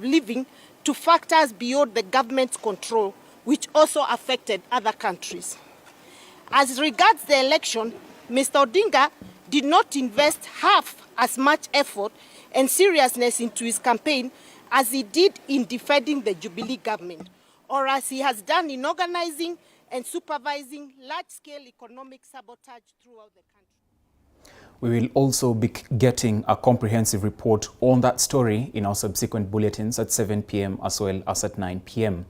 living to factors beyond the government's control, which also affected other countries. As regards the election, Mr. Odinga did not invest half as much effort and seriousness into his campaign as he did in defending the Jubilee government, or as he has done in organizing and supervising large-scale economic sabotage throughout the country. We will also be getting a comprehensive report on that story in our subsequent bulletins at 7 p.m. as well as at 9 p.m.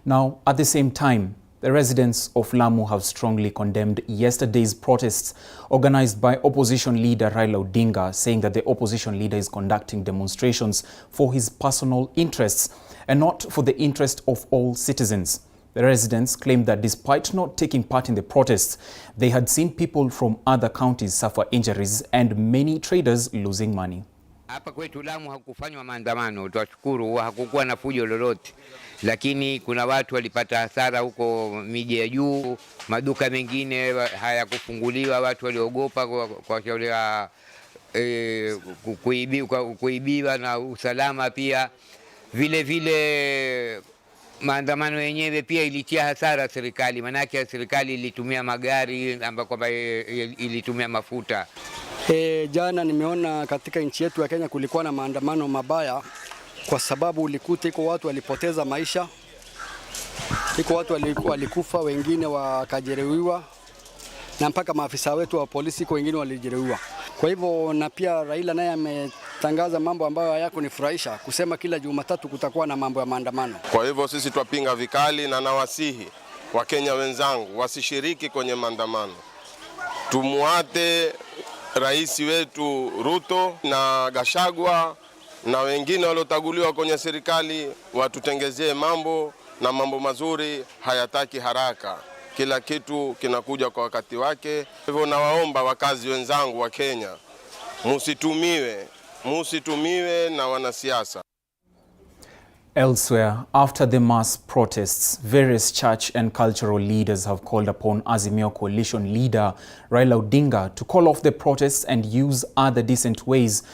Now, at the same time, the residents of Lamu have strongly condemned yesterday's protests organized by opposition leader Raila Odinga, saying that the opposition leader is conducting demonstrations for his personal interests and not for the interest of all citizens. The residents claim that despite not taking part in the protests, they had seen people from other counties suffer injuries and many traders losing money. Hapa kwetu Lamu hakufanywa maandamano, twashukuru, hakukuwa na fujo lolote. Lakini kuna watu walipata hasara huko miji ya juu, maduka mengine hayakufunguliwa, watu waliogopa kwa shauri ya kuibiwa na usalama pia. Vile vile maandamano yenyewe pia ilitia hasara serikali, manake serikali ilitumia magari ambapo kwamba ilitumia mafuta. Jana nimeona katika nchi yetu ya Kenya kulikuwa na maandamano mabaya kwa sababu ulikuta iko watu walipoteza maisha, iko watu walikufa, wengine wakajeruhiwa, na mpaka maafisa wetu wa polisi iko wengine walijeruhiwa. Kwa hivyo na pia Raila naye ametangaza mambo ambayo hayakunifurahisha, kusema kila Jumatatu kutakuwa na mambo ya maandamano. Kwa hivyo sisi twapinga vikali na nawasihi Wakenya wenzangu wasishiriki kwenye maandamano. Tumuate rais wetu Ruto na Gachagua na wengine waliotaguliwa kwenye serikali watutengezee mambo, na mambo mazuri hayataki haraka. Kila kitu kinakuja kwa wakati wake. Hivyo nawaomba wakazi wenzangu wa Kenya, musitumiwe na wanasiasa. Elsewhere, after the mass protests, various church and cultural leaders have called upon Azimio coalition leader Raila Odinga to call off the protests and use other decent ways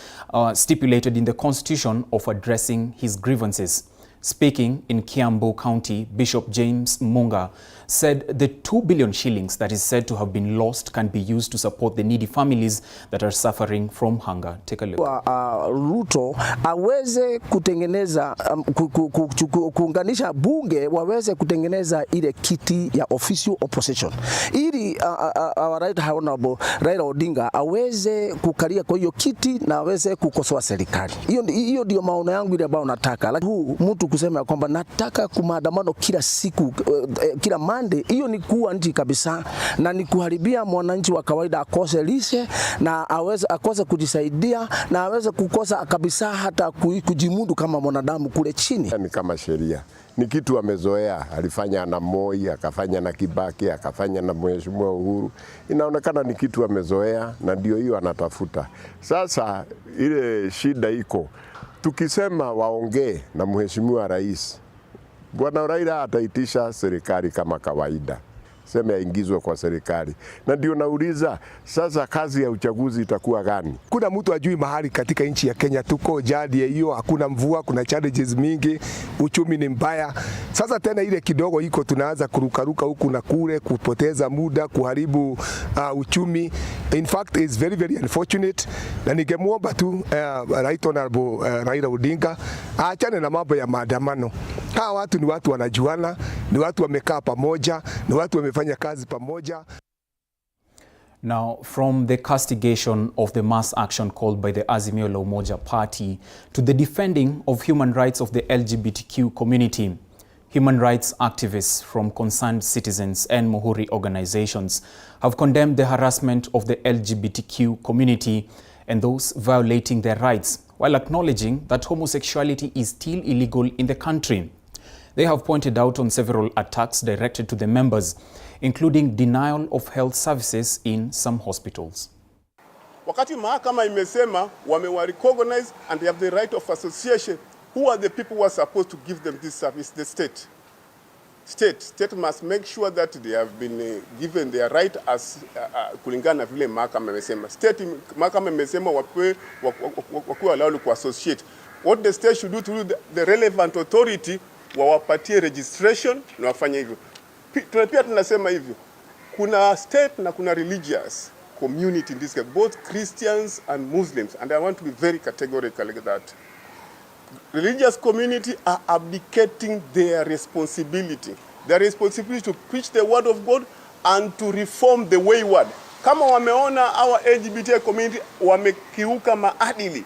stipulated in the constitution of addressing his grievances. Speaking in Kiambu County, Bishop James Munga said the 2 billion shillings that is said to have been lost can be used to support the needy families that are suffering from hunger. Take a look. Ruto aweze kutengeneza kuunganisha bunge waweze kutengeneza ile kiti ya official opposition ili our right honorable Raila Odinga aweze kukalia kwa hiyo kiti na aweze kukosoa serikali. Hiyo ndio maono yangu ile ambayo nataka. Lakini mtu kusema kwamba nataka kumaandamano kila siku kila Monday, hiyo ni kuwa nchi kabisa na ni kuharibia mwananchi wa kawaida akose lishe na akose kujisaidia na aweze kukosa kabisa hata kujimudu kama mwanadamu kule chini. Ni kama sheria, ni kitu amezoea, alifanya na Moi, akafanya na Kibaki, akafanya na Mheshimiwa Uhuru. Inaonekana ni kitu amezoea na ndio hiyo anatafuta. Sasa ile shida iko, tukisema waongee na Mheshimiwa Rais, Bwana Raila ataitisha serikali kama kawaida, sema yaingizwe kwa serikali. Na ndio nauliza sasa kazi ya uchaguzi itakuwa gani? Kuna mtu ajui mahali katika nchi ya Kenya tuko jadi hiyo, hakuna mvua, kuna challenges mingi, uchumi ni mbaya. Sasa tena ile kidogo iko tunaanza kurukaruka huku na kule, kupoteza muda, kuharibu uchumi. In fact is very very unfortunate, na ningemuomba tu Right Honorable Raila Odinga aachane na mambo ya maandamano. Hawa watu ni watu wanajuana, ni watu wamekaa pamoja, ni watu wamefanya kazi pamoja. Now, from the castigation of the mass action called by the Azimio la Umoja party to the defending of human rights of the LGBTQ community, human rights activists from concerned citizens and Muhuri organizations have condemned the harassment of the LGBTQ community and those violating their rights, while acknowledging that homosexuality is still illegal in the country. They have pointed out on several attacks directed to the members, including denial of health services in some hospitals. Wakati mahakama imesema wamewa-recognize and they have the right of association, who are the people who are supposed to give them this service? The state. State must make sure that they have been given their right as kulingana vile mahakama imesema. Mahakama imesema wakuwe allowed to associate. What the state should do to the relevant authority, wawapatie registration na wafanye hivyo. Pia tunasema hivyo, kuna state na kuna religious community in this case, both Christians and Muslims, and I want to be very categorical like that. Religious community are abdicating their responsibility. Their responsibility to preach the word of God and to reform the wayward. Kama wameona our LGBT community wamekiuka maadili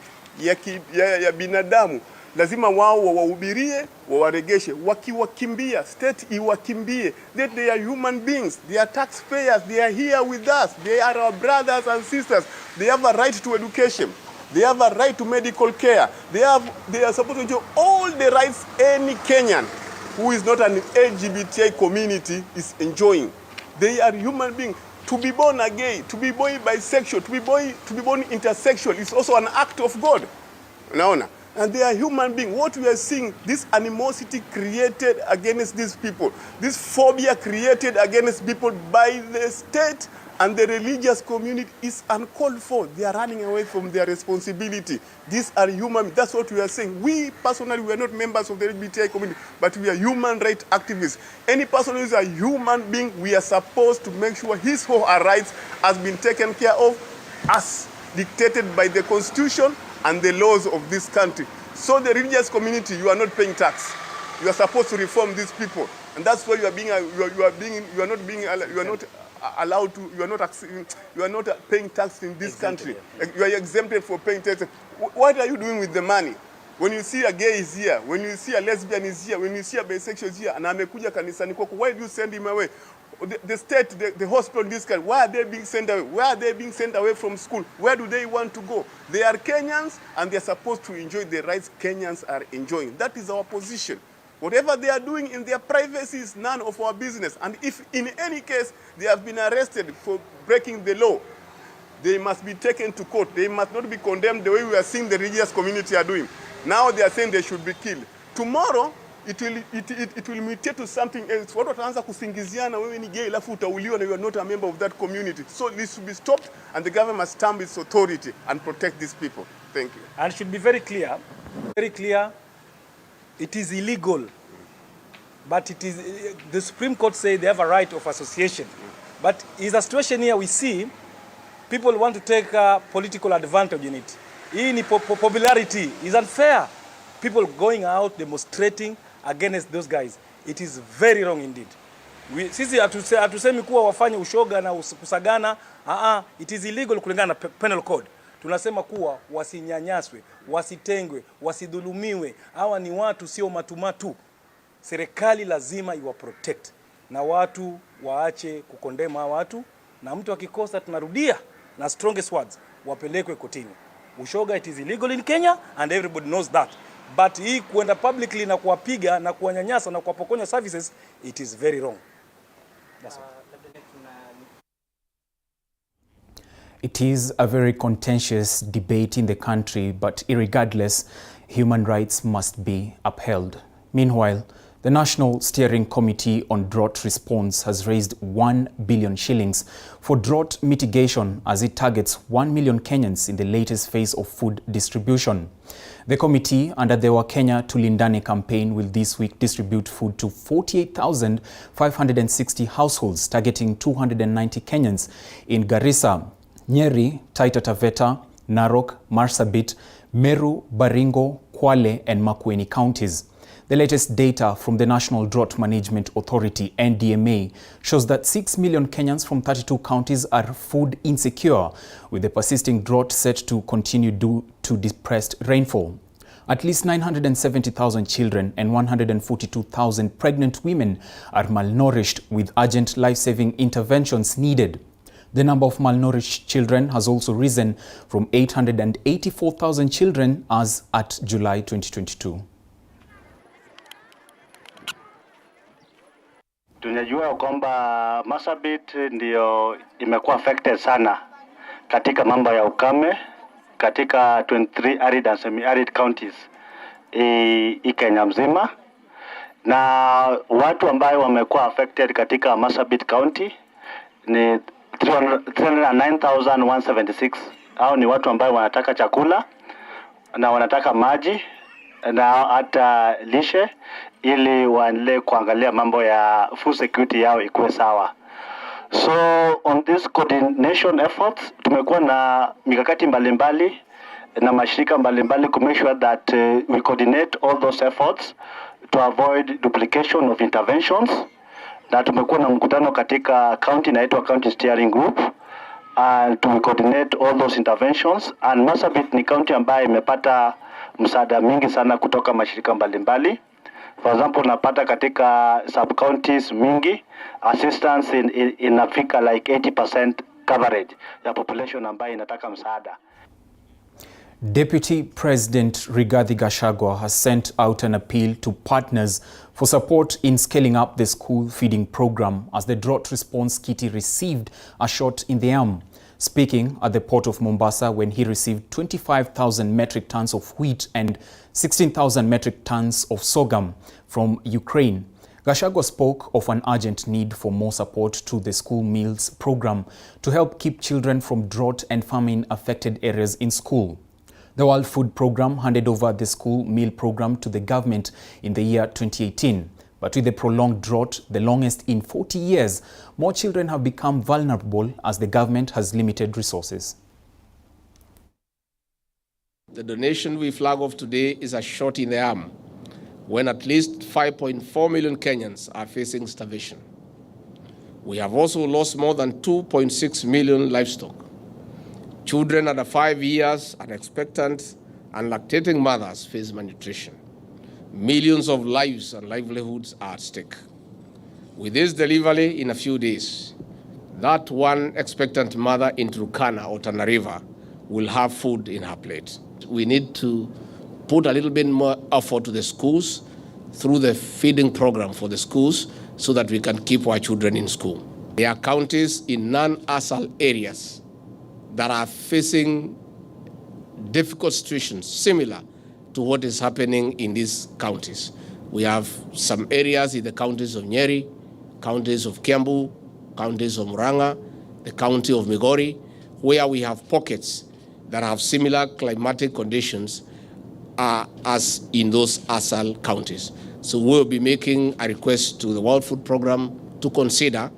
ya binadamu, lazima wao wawahubirie, wawaregeshe. Wakiwakimbia, state iwakimbie. That they are human beings, they are taxpayers, they are here with us, they are our brothers and sisters. They have a right to education. They have a right to medical care. They are supposed to enjoy all the rights any Kenyan who is not an LGBTI community is enjoying. They are human beings. To be born gay, to be born bisexual, to be born intersexual is also an act of God. Unaona? And they are human beings. What we are seeing, this animosity created against these people, this phobia created against people by the state and the religious community is uncalled for. They are running away from their responsibility. These are human. That's what we are saying. We personally, we are not members of the LGBTI community, but we are human rights activists. Any person who is a human being, we are supposed to make sure his or her rights has been taken care of as dictated by the Constitution and the laws of this country. So the religious community, you are not paying tax. You are supposed to reform these people, and that's why you are not paying tax in this country. You are exempted for paying tax. What are you doing with the money? When you see a gay is here, when you see a lesbian is here, when you see a bisexual is here, and amekuja kanisani kwako, why do you send him away? The state, the hospital, this kind, why are they being sent away? Why are they being sent away from school? Where do they want to go? They are Kenyans, and they are supposed to enjoy the rights Kenyans are enjoying. That is our position. Whatever they are doing in their privacy is none of our business. And if in any case they have been arrested for breaking the law, they must be taken to court. They must not be condemned the way we are seeing the religious community are doing. Now they are saying they should be killed. Tomorrow, it will mutate to something else. Watu wataanza kusingiziana wewe ni gay alafu utauliwa na you are not a member of that community. So this should be stopped, and the government must stamp its authority and protect these people. Thank you. And it should be very clear, it is illegal, but it is, the Supreme Court say they have a right of association. But in a situation here we see people want to take political advantage in it. In popularity is unfair. People going out demonstrating against those guys. It is very wrong indeed. Sisi hatusemi kuwa wafanye ushoga na kusagana. It is illegal kulingana na penal code. Tunasema kuwa wasinyanyaswe, wasitengwe, wasidhulumiwe. Hawa ni watu sio matumatu. Serikali lazima iwa protect. Na watu waache kukondema watu. Na mtu akikosa tunarudia na strongest words wapelekwe kotini. Ushoga, it is illegal in Kenya and everybody knows that. But hii kuenda publicly na kuwapiga na kuwanyanyasa na kuwapokonya services, it is very wrong. That's all. It is a very contentious debate in the country, but irregardless, human rights must be upheld. Meanwhile, the National Steering Committee on Drought Response has raised 1 billion shillings for drought mitigation as it targets 1 million Kenyans in the latest phase of food distribution. The committee, under the Kenya Tulindane campaign, will this week distribute food to 48,560 households, targeting 290 Kenyans in Garissa, Nyeri, Taita Taveta, Narok, Marsabit, Meru, Baringo, Kwale and Makueni counties. The latest data from the National Drought Management Authority, NDMA, shows that 6 million Kenyans from 32 counties are food insecure, with the persisting drought set to continue due to depressed rainfall. At least 970,000 children and 142,000 pregnant women are malnourished, with urgent life-saving interventions needed. The number of malnourished children has also risen from 884,000 children as at July 2022. Tunajua kwamba Marsabit ndio imekuwa affected sana katika mambo ya ukame katika 23 arid and semi-arid counties Kenya mzima, na watu ambao wamekuwa affected katika Marsabit County ni 309,176. Hao ni watu ambao wanataka chakula na wanataka maji na hata lishe, ili waendelee kuangalia mambo ya food security yao ikuwe sawa. So on this coordination efforts, tumekuwa na mikakati mbalimbali na mashirika mbalimbali to make sure that we coordinate all those efforts to avoid duplication of interventions. Na tumekuwa na mkutano katika county inaitwa county steering group to coordinate all those interventions, and Marsabit ni county ambayo imepata msaada mingi sana kutoka mashirika mbalimbali. For example, napata katika sub counties mingi assistance in Africa like 80% coverage ya population ambayo inataka msaada. Deputy President Rigathi Gachagua has sent out an appeal to partners for support in scaling up the school feeding program as the drought response kitty received a shot in the arm. Speaking at the port of Mombasa when he received 25,000 metric tons of wheat and 16,000 metric tons of sorghum from Ukraine, Gachagua spoke of an urgent need for more support to the school meals program to help keep children from drought and famine-affected areas in school. The World Food Programme handed over the school meal program to the government in the year 2018. But with the prolonged drought, the longest in 40 years, more children have become vulnerable as the government has limited resources. The donation we flag off today is a shot in the arm when at least 5.4 million Kenyans are facing starvation. We have also lost more than 2.6 million livestock. Children under 5 years, unexpectant and lactating mothers face malnutrition. Millions of lives and livelihoods are at stake. With this delivery in a few days, that one expectant mother in Turkana or Tana River will have food in her plate. We need to put a little bit more effort to the schools through the feeding program for the schools so that we can keep our children in school. There are counties in non-ASAL areas that are facing difficult situations similar to what is happening in these counties. We have some areas in the counties of Nyeri, counties of Kiambu, counties of Murang'a, the county of Migori, where we have pockets that have similar climatic conditions as in those ASAL counties. So we'll be making a request to the World Food Programme to consider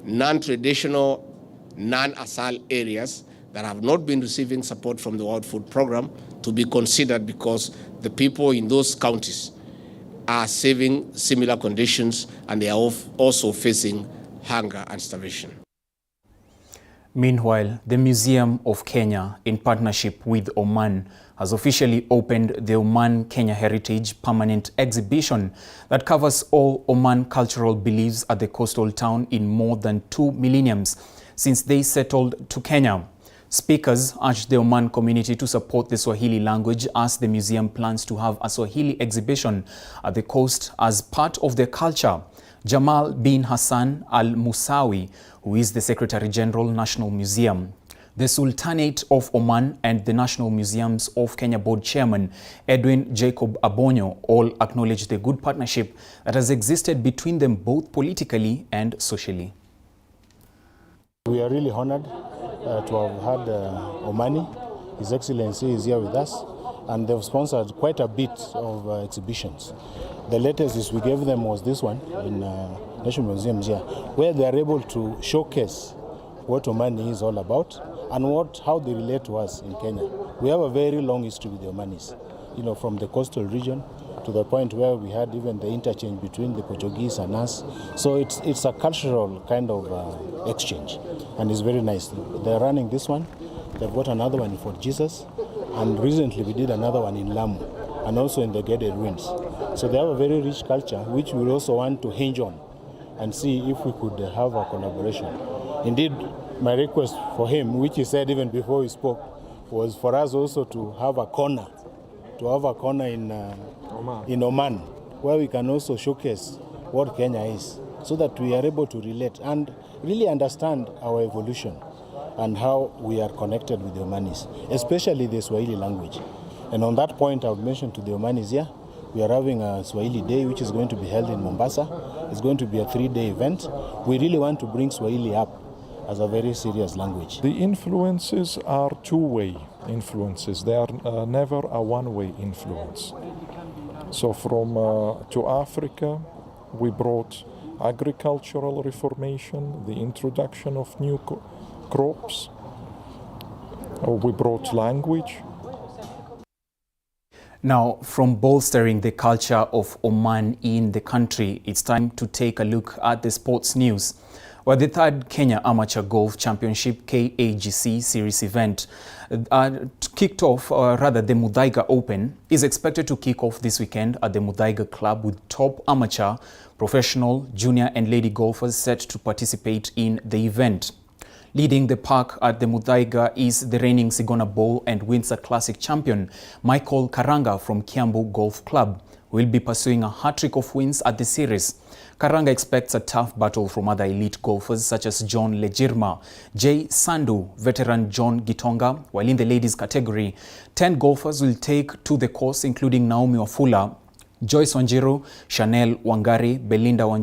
non-traditional, non-ASAL areas that have not been receiving support from the World Food Programme to be considered, because the people in those counties are saving similar conditions and they are also facing hunger and starvation. Meanwhile, the Museum of Kenya, in partnership with Oman, has officially opened the Oman-Kenya Heritage Permanent Exhibition that covers all Oman cultural beliefs at the coastal town in more than 2 millenniums since they settled to Kenya. Speakers urged the Oman community to support the Swahili language as the museum plans to have a Swahili exhibition at the coast as part of their culture. Jamal bin Hassan al-Musawi, who is the Secretary General, National Museum, the Sultanate of Oman and the National Museums of Kenya Board Chairman Edwin Jacob Abonyo all acknowledged the good partnership that has existed between them both politically and socially. We are really honored to have had Omani. His Excellency is here with us, and they've sponsored quite a bit of exhibitions. The latest is we gave them was this one in National Museum here, where they are able to showcase what Omani is all about and how they relate to us in Kenya. We have a very long history with the Omanis, you know, from the coastal region to the point where we had even the interchange between the Portuguese and us. So it's a cultural kind of exchange, and it's very nice. They're running this one. They've got another one for Jesus, and recently we did another one in Lamu and also in the Gede Ruins. So they have a very rich culture, which we also want to hinge on and see if we could have a collaboration. Indeed, my request for him, which he said even before we spoke, was for us also to have a corner in Oman, where we can also showcase what Kenya is, so that we are able to relate and really understand our evolution and how we are connected with the Omanis, especially the Swahili language. And on that point, I would mention to the Omanis here, we are having a Swahili Day, which is going to be held in Mombasa. It's going to be a 3-day event. We really want to bring Swahili up as a very serious language. The influences are two-way influences. They are never a one-way influence. So from to Africa, we brought agricultural reformation, the introduction of new crops. We brought language. Now, from bolstering the culture of Oman in the country, it's time to take a look at the sports news, where the third Kenya Amateur Golf Championship KAGC Series event kicked off, or rather the Muthaiga Open, is expected to kick off this weekend at the Muthaiga Club with top amateur, professional, junior and lady golfers set to participate in the event. Leading the pack at the Muthaiga is the reigning Sigona Bowl and Windsor Classic champion Michael Karanga from Kiambu Golf Club, who will be pursuing a hat-trick of wins at the series. Karanga expects a tough battle from other elite golfers such as John Lejirma, Jay Sandu, veteran John Gitonga, while in the ladies category, 10 golfers will take to the course, including Naomi Wafula, Joyce Wanjiru, Chanel Wangari, Belinda Wanjiru,